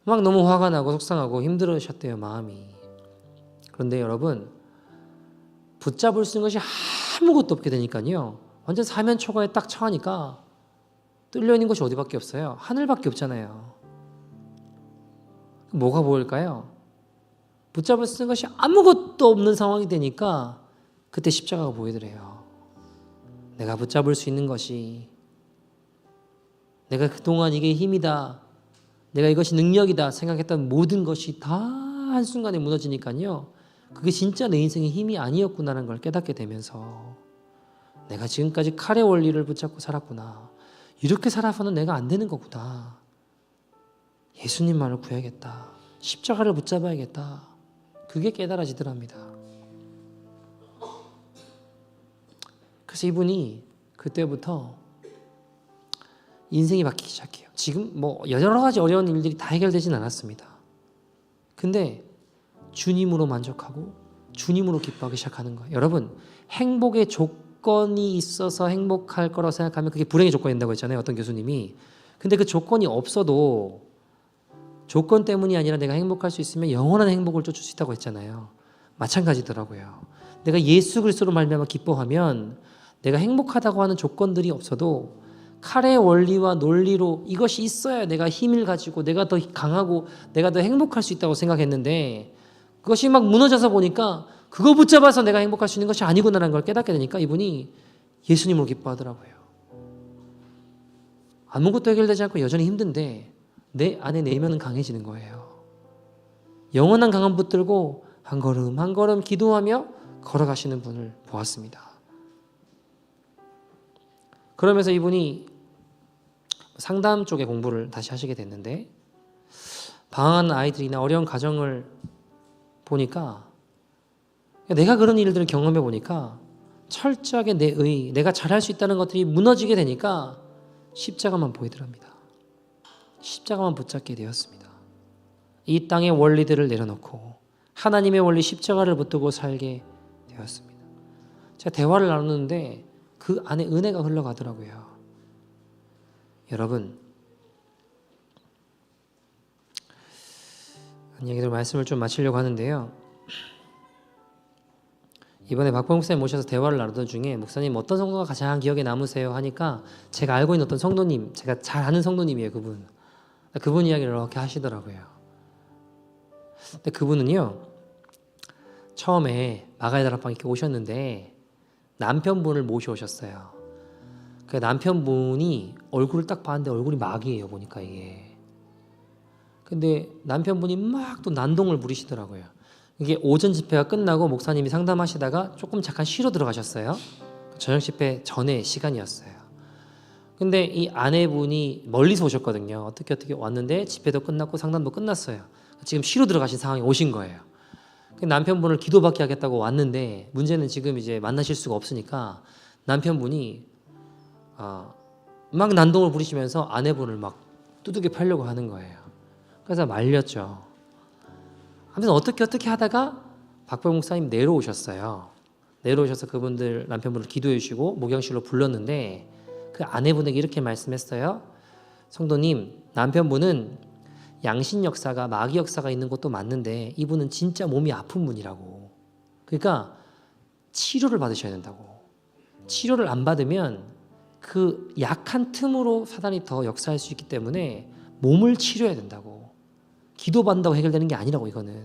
막 너무 화가 나고 속상하고 힘들으셨대요 마음이. 그런데 여러분 붙잡을 수 있는 것이 아무것도 없게 되니까요 완전 사면초가에 딱 처하니까 뚫려 있는 것이 어디밖에 없어요. 하늘밖에 없잖아요. 뭐가 보일까요? 붙잡을 수 있는 것이 아무것도 없는 상황이 되니까 그때 십자가가 보이더래요. 내가 붙잡을 수 있는 것이 내가 그동안 이게 힘이다 내가 이것이 능력이다 생각했던 모든 것이 다 한순간에 무너지니까요 그게 진짜 내 인생의 힘이 아니었구나라는 걸 깨닫게 되면서 내가 지금까지 칼의 원리를 붙잡고 살았구나. 이렇게 살아서는 내가 안 되는 거구나. 예수님만을 구해야겠다. 십자가를 붙잡아야겠다. 그게 깨달아지더랍니다. 그래서 이분이 그때부터 인생이 바뀌기 시작해요. 지금 여러 가지 어려운 일들이 다 해결되진 않았습니다. 근데 주님으로 만족하고 주님으로 기뻐하기 시작하는 거예요. 여러분 행복의 조건이 있어서 행복할 거라고 생각하면 그게 불행의 조건이 된다고 했잖아요. 어떤 교수님이. 근데 그 조건이 없어도 조건 때문이 아니라 내가 행복할 수 있으면 영원한 행복을 쫓을 수 있다고 했잖아요. 마찬가지더라고요. 내가 예수 그리스도로 말미암아 기뻐하면 내가 행복하다고 하는 조건들이 없어도 칼의 원리와 논리로 이것이 있어야 내가 힘을 가지고 내가 더 강하고 내가 더 행복할 수 있다고 생각했는데 그것이 막 무너져서 보니까 그거 붙잡아서 내가 행복할 수 있는 것이 아니구나라는 걸 깨닫게 되니까 이분이 예수님으로 기뻐하더라고요. 아무것도 해결되지 않고 여전히 힘든데 내 안에 내면은 강해지는 거예요. 영원한 강한 붙들고 한 걸음 한 걸음 기도하며 걸어가시는 분을 보았습니다. 그러면서 이분이 상담 쪽에 공부를 다시 하시게 됐는데, 방황하는 아이들이나 어려운 가정을 보니까, 내가 그런 일들을 경험해 보니까 철저하게 내가 잘할 수 있다는 것들이 무너지게 되니까 십자가만 보이더랍니다. 십자가만 붙잡게 되었습니다. 이 땅의 원리들을 내려놓고 하나님의 원리 십자가를 붙들고 살게 되었습니다. 제가 대화를 나누는데 그 안에 은혜가 흘러가더라고요. 여러분, 얘기들 말씀을 좀 마치려고 하는데요. 이번에 박범 목사님 모셔서 대화를 나누던 중에, 목사님 어떤 성도가 가장 기억에 남으세요? 하니까 제가 알고 있는 어떤 성도님, 제가 잘 아는 성도님이에요. 그분 이야기를 이렇게 하시더라고요. 근데 그분은요, 처음에 마가의 다락방 이렇게 오셨는데 남편분을 모셔오셨어요. 그 남편분이 얼굴을 딱 봤는데 얼굴이 마귀예요, 보니까 이게. 근데 남편분이 막 또 난동을 부리시더라고요. 이게 오전 집회가 끝나고 목사님이 상담하시다가 조금 잠깐 쉬러 들어가셨어요. 저녁 집회 전에 시간이었어요. 근데 이 아내분이 멀리서 오셨거든요. 어떻게 왔는데 집회도 끝났고 상담도 끝났어요. 지금 쉬러 들어가신 상황에 오신 거예요. 남편분을 기도받게 하겠다고 왔는데, 문제는 지금 이제 만나실 수가 없으니까 남편분이 막 난동을 부리시면서 아내분을 막 두들겨 패려고 하는 거예요. 그래서 말렸죠. 아무튼 어떻게 하다가 박병 목사님 내려오셨어요. 내려오셔서 그분들 남편분을 기도해 주시고 목양실로 불렀는데, 그 아내분에게 이렇게 말씀했어요. 성도님, 남편분은 양신 역사가, 마귀 역사가 있는 것도 맞는데 이분은 진짜 몸이 아픈 분이라고. 그러니까 치료를 받으셔야 된다고. 치료를 안 받으면 그 약한 틈으로 사단이 더 역사할 수 있기 때문에 몸을 치료해야 된다고. 기도받는다고 해결되는 게 아니라고. 이거는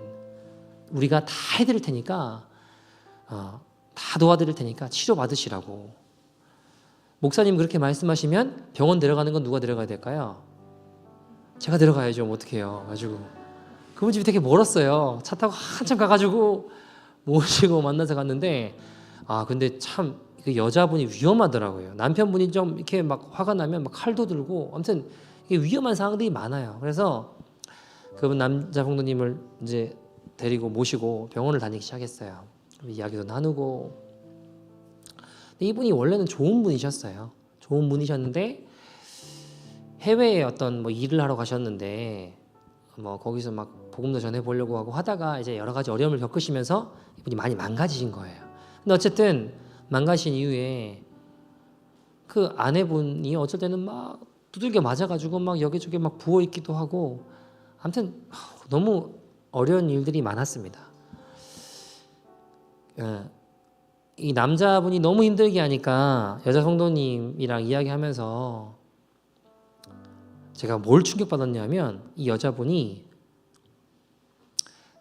우리가 다 해드릴 테니까, 다 도와드릴 테니까 치료 받으시라고. 목사님 그렇게 말씀하시면 병원 데려가는 건 누가 데려가야 될까요? 제가 데려가야죠. 뭐 어떡해요. 가지고 그분 집이 되게 멀었어요. 차 타고 한참 가가지고 모시고 만나서 갔는데, 근데 참 그 여자분이 위험하더라고요. 남편분이 좀 이렇게 막 화가 나면 막 칼도 들고, 아무튼 이게 위험한 상황들이 많아요. 그래서 그분 남자 성도님을 이제 데리고 모시고 병원을 다니기 시작했어요. 이야기도 나누고. 근데 이분이 원래는 좋은 분이셨어요. 좋은 분이셨는데 해외에 어떤 뭐 일을 하러 가셨는데, 뭐 거기서 막 복음도 전해 보려고 하고 하다가 이제 여러 가지 어려움을 겪으시면서 이분이 많이 망가지신 거예요. 근데 어쨌든 망가신 이후에 그 아내분이 어쩔 때는 막 두들겨 맞아가지고 막 여기저기 막 부어 있기도 하고, 아무튼 너무 어려운 일들이 많았습니다. 이 남자분이 너무 힘들게 하니까 여자 성도님이랑 이야기하면서 제가 뭘 충격받았냐면, 이 여자분이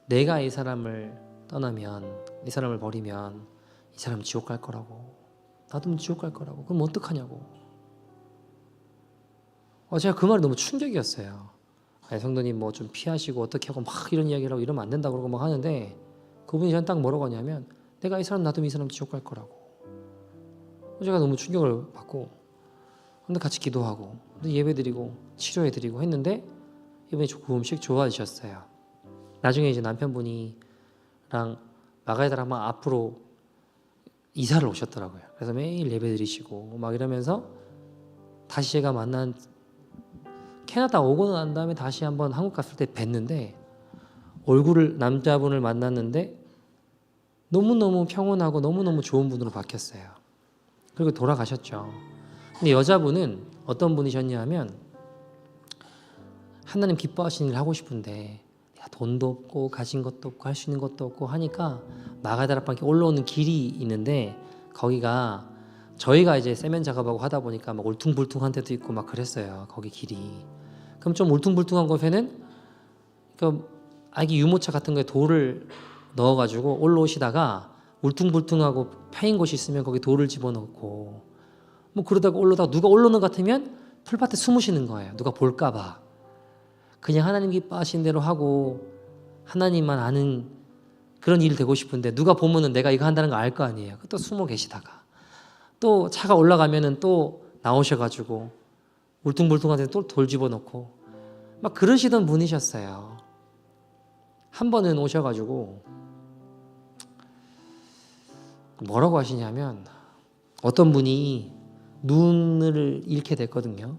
내가 이 사람을 떠나면, 이 사람을 버리면 이 사람 지옥 갈 거라고, 나도 지옥 갈 거라고, 그럼 어떡하냐고. 제가 그 말이 너무 충격이었어요. 성도님 뭐 좀 피하시고 어떻게 하고 막 이런 이야기를 하고 이러면 안 된다고 그러고 막 하는데, 그분이 저한테 딱 뭐라고 하냐면, 내가 이 사람 놔두면 이 사람 지옥 갈 거라고. 제가 너무 충격을 받고, 근데 같이 기도하고 예배드리고 치료해드리고 했는데 이분이 조금씩 좋아지셨어요. 나중에 이제 남편분이랑 마가의 다락방 앞으로 이사를 오셨더라고요. 그래서 매일 예배드리시고 막 이러면서 다시 제가 만난, 캐나다 오고 난 다음에 다시 한번 한국 갔을 때 뵀는데, 남자분을 만났는데 너무너무 평온하고 너무너무 좋은 분으로 바뀌었어요. 그리고 돌아가셨죠. 근데 여자분은 어떤 분이셨냐 하면, 하나님 기뻐하시는 일을 하고 싶은데 돈도 없고 가진 것도 없고 할 수 있는 것도 없고 하니까 마가의 다락방에 올라오는 길이 있는데, 거기가 저희가 이제 세면 작업하고 하다 보니까 막 울퉁불퉁한 데도 있고 막 그랬어요. 거기 길이. 그럼 좀 울퉁불퉁한 곳에는 아기 유모차 같은 거에 돌을 넣어가지고 올라오시다가 울퉁불퉁하고 파인 곳이 있으면 거기 돌을 집어넣고 뭐 그러다가 올라다가 누가 올라오는 것 같으면 풀밭에 숨으시는 거예요. 누가 볼까봐. 그냥 하나님 기뻐하신 대로 하고 하나님만 아는 그런 일 되고 싶은데 누가 보면은 내가 이거 한다는 거 알 거 아니에요. 또 숨어 계시다가 또 차가 올라가면은 또 나오셔가지고 울퉁불퉁한 데 또 돌 집어넣고 막 그러시던 분이셨어요. 한 번은 오셔가지고 뭐라고 하시냐면 어떤 분이 눈을 잃게 됐거든요.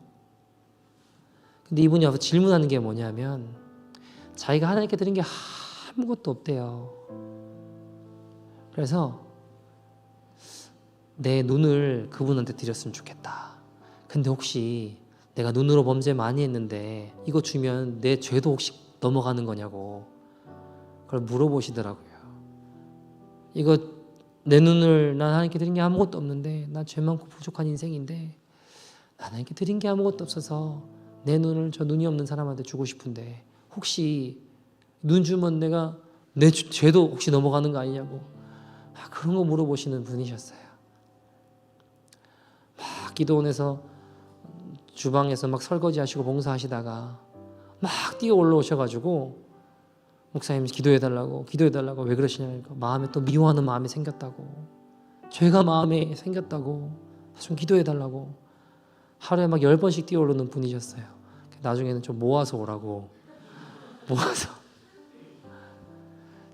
근데 이분이 와서 질문하는 게 뭐냐면 자기가 하나님께 드린 게 아무것도 없대요. 그래서 내 눈을 그분한테 드렸으면 좋겠다. 근데 혹시 내가 눈으로 범죄 많이 했는데 이거 주면 내 죄도 혹시 넘어가는 거냐고 그걸 물어보시더라고요. 이거 내 눈을 난 하나님께 드린 게 아무것도 없는데 나 죄 많고 부족한 인생인데 나 하나님께 드린 게 아무것도 없어서 내 눈을 저 눈이 없는 사람한테 주고 싶은데 혹시 눈 주면 내가 내 죄도 혹시 넘어가는 거 아니냐고 그런 거 물어보시는 분이셨어요. 막 기도원에서 주방에서 막 설거지 하시고 봉사하시다가 막 뛰어 올라오셔가지고 목사님 기도해달라고 왜 그러시냐니까 마음에 또 미워하는 마음이 생겼다고 죄가 마음에 생겼다고 좀 기도해달라고 하루에 막 10번씩 뛰어 오르는 분이셨어요. 나중에는 좀 모아서 오라고 모아서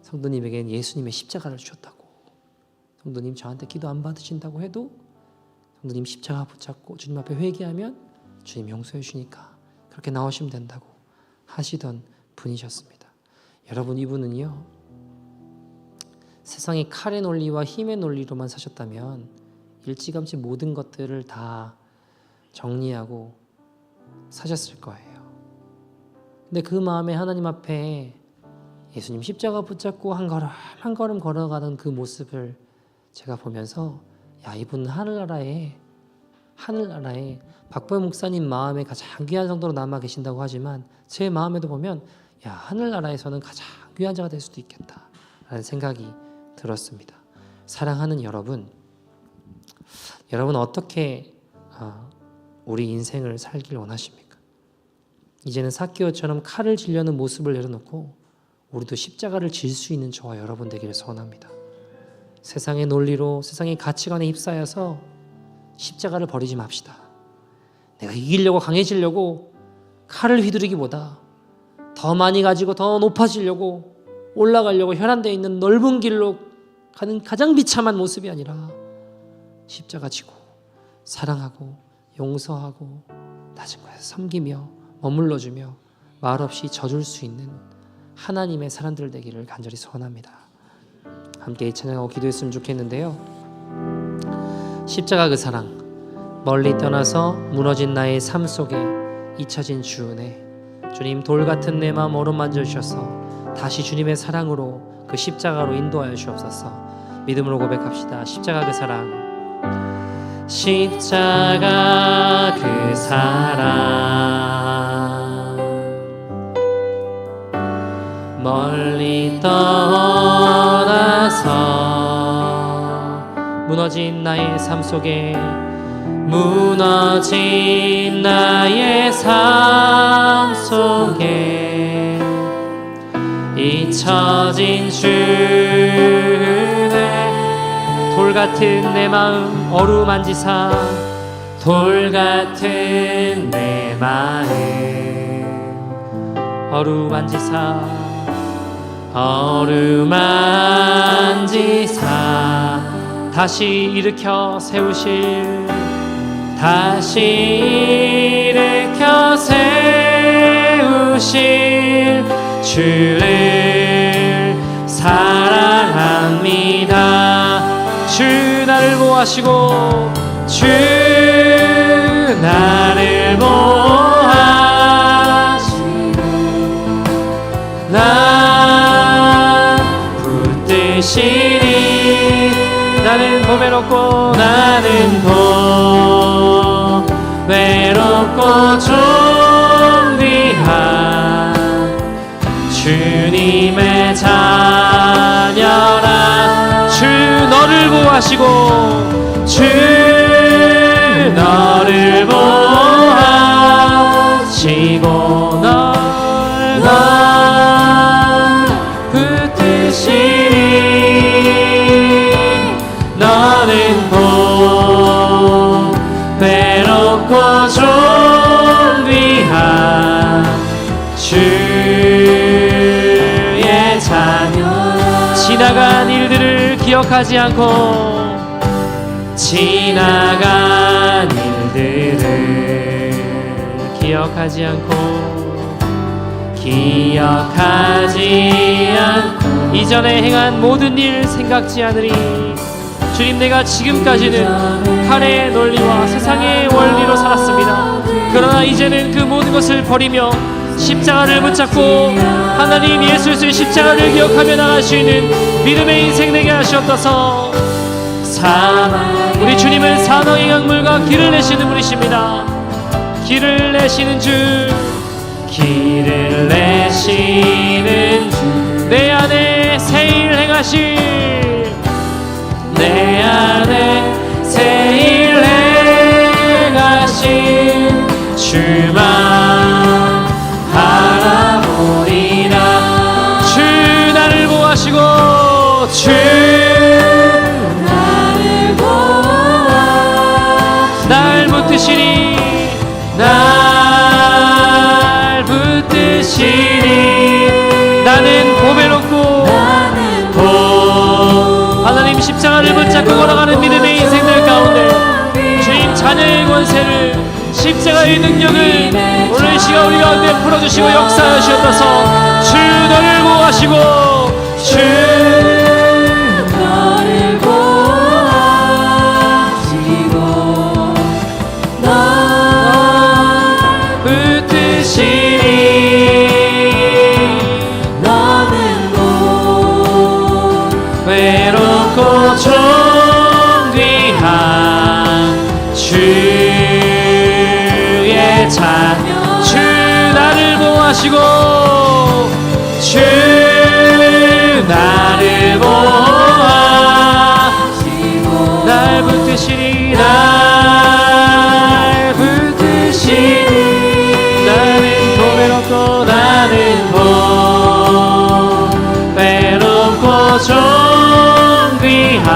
성도님에게는 예수님의 십자가를 주셨다고 성도님 저한테 기도 안 받으신다고 해도 성도님 십자가 붙잡고 주님 앞에 회개하면 주님 용서해 주니까 그렇게 나오시면 된다고 하시던 분이셨습니다. 여러분 이분은요 세상의 칼의 논리와 힘의 논리로만 사셨다면 일찌감치 모든 것들을 다 정리하고 사셨을 거예요. 근데 그 마음에 하나님 앞에 예수님 십자가 붙잡고 한 걸음 한 걸음 걸어가는 그 모습을 제가 보면서 야 이분은 하늘나라에 박보영 목사님 마음에 가장 귀한 성도로 남아 계신다고 하지만 제 마음에도 보면 야 하늘나라에서는 가장 귀한 자가 될 수도 있겠다라는 생각이 들었습니다. 사랑하는 여러분 어떻게 우리 인생을 살길 원하십니까? 이제는 삭개오처럼 칼을 지려는 모습을 내려놓고 우리도 십자가를 질 수 있는 저와 여러분 되기를 소원합니다. 세상의 논리로 세상의 가치관에 휩싸여서 십자가를 버리지 맙시다. 내가 이기려고 강해지려고 칼을 휘두르기보다 더 많이 가지고 더 높아지려고 올라가려고 혈안되어 있는 넓은 길로 가는 가장 비참한 모습이 아니라 십자가 지고 사랑하고 용서하고 낮은 곳에서 섬기며 머물러주며 말없이 져줄 수 있는 하나님의 사람들 되기를 간절히 소원합니다. 함께 찬양하고 기도했으면 좋겠는데요. 십자가 그 사랑 멀리 떠나서 무너진 나의 삶 속에 잊혀진 주 은혜 주님 돌 같은 내 마음 어루만져 주셔서 다시 주님의 사랑으로 그 십자가로 인도하여 주옵소서. 믿음으로 고백합시다. 십자가 그 사랑 십자가 그 사랑 멀리 떠나서 무너진 나의 삶 속에 무너진 나의 삶 속에 잊혀진 주의 돌 같은 내 마음 어루만지사 돌 같은 내 마음 어루만지사 다시 일으켜 세우실 다시 일으켜 세우실 주를 사랑합니다. 주 나를 보하시고 주 나를 보하시고 난 붙드시니 나는 봄에 높고 나는 봄 외롭고 존귀한 주님의 자녀라. 주 너를 보하시고 주 너를 보하시고 기억하지 않고 지나간 일들을 기억하지 않고 이전에 행한 모든 일 생각지 않으니 주님, 내가 지금까지는 칼의 논리와 세상의 원리로 살았습니다. 그러나 이제는 그 모든 것을 버리며 십자가를 붙잡고 하나님 예수의 십자가를 기억하며 나갈 수 있는 믿음의 인생 되게 하시옵소서. 우리 주님은 사망의 강물과 길을 내시는 분이십니다. 길을 내시는 주, 길을 내시는 주, 내 안에 새 일 행하실, 내 안에 새 일 행하실 주만 바라보리라. 주 나를 보호하시고 주 나를 보호하시고 날 붙드시니 날 붙드시니 나는 보배롭고 하나님 십자가를 붙잡고 걸어가는 믿음의 인생들 가운데 주님 자녀의 권세를 십자가의 능력을 오늘 이 시간 우리 가운데 풀어주시고 역사하시옵소서. 주 너를 보호하시고 주 너를 보호하시고 날 붙드시니 너는 외롭고 존귀한 주의 자녀, 주 나를 보호하시고 주 나를 보호하시고 날 붙드시니 날 붙드시니 나는 보배롭고 나는 보배롭고 존귀한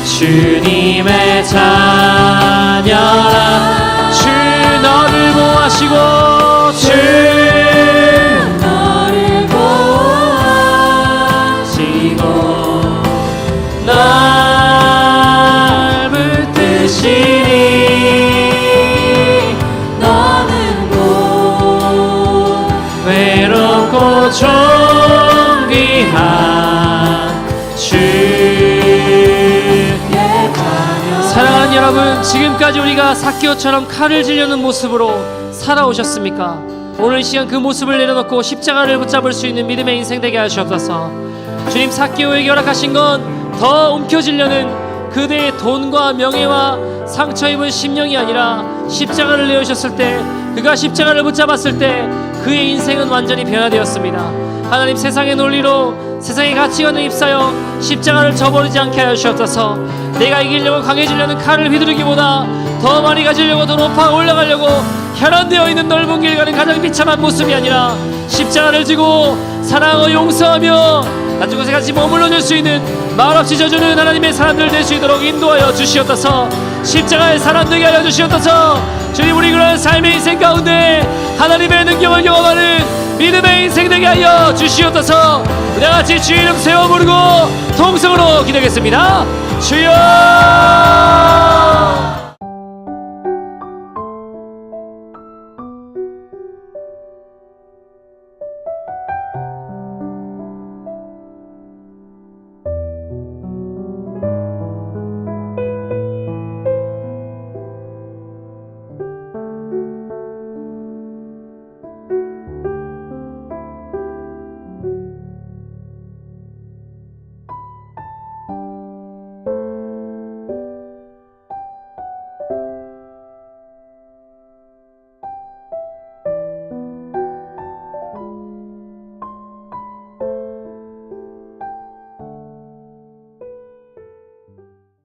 주님의 자녀라. 주 너를 보호하시고 주 너를 보호하시고 날 붙드시니 너는 외롭고 존귀한 사랑하는 여러분, 지금까지 우리가 삭개오처럼 칼을 쥐려는 모습으로 살아오셨습니까? 오늘 이 시간 그 모습을 내려놓고 십자가를 붙잡을 수 있는 믿음의 인생 되게 하시옵소서. 주님, 삭개오에게 허락하신 건 더 움켜쥐려는 그대의 돈과 명예와 상처 입은 심령이 아니라 십자가를 내오셨을 때, 그가 십자가를 붙잡았을 때 그의 인생은 완전히 변화되었습니다. 하나님, 세상의 논리로 세상의 가치관을 입사여 십자가를 저버리지 않게 하여 주옵소서. 내가 이기려고 강해지려는 칼을 휘두르기보다 더 많이 가지려고 더 높아 올라가려고 혈안되어 있는 넓은 길 가는 가장 비참한 모습이 아니라 십자가를 지고 사랑하고 용서하며 낮은 곳에 같이 머물러 줄 수 있는 말없이 져주는 하나님의 사람들 될 수 있도록 인도하여 주시옵소서. 십자가의 사람 되게 하여 주시옵소서. 주님, 우리 그런 삶의 인생 가운데 하나님의 능력을 경험하는 믿음의 인생 되게 하여 주시옵소서. 우리 같이 주의 이름 세워 부르고 통성으로 기도하겠습니다. 주여.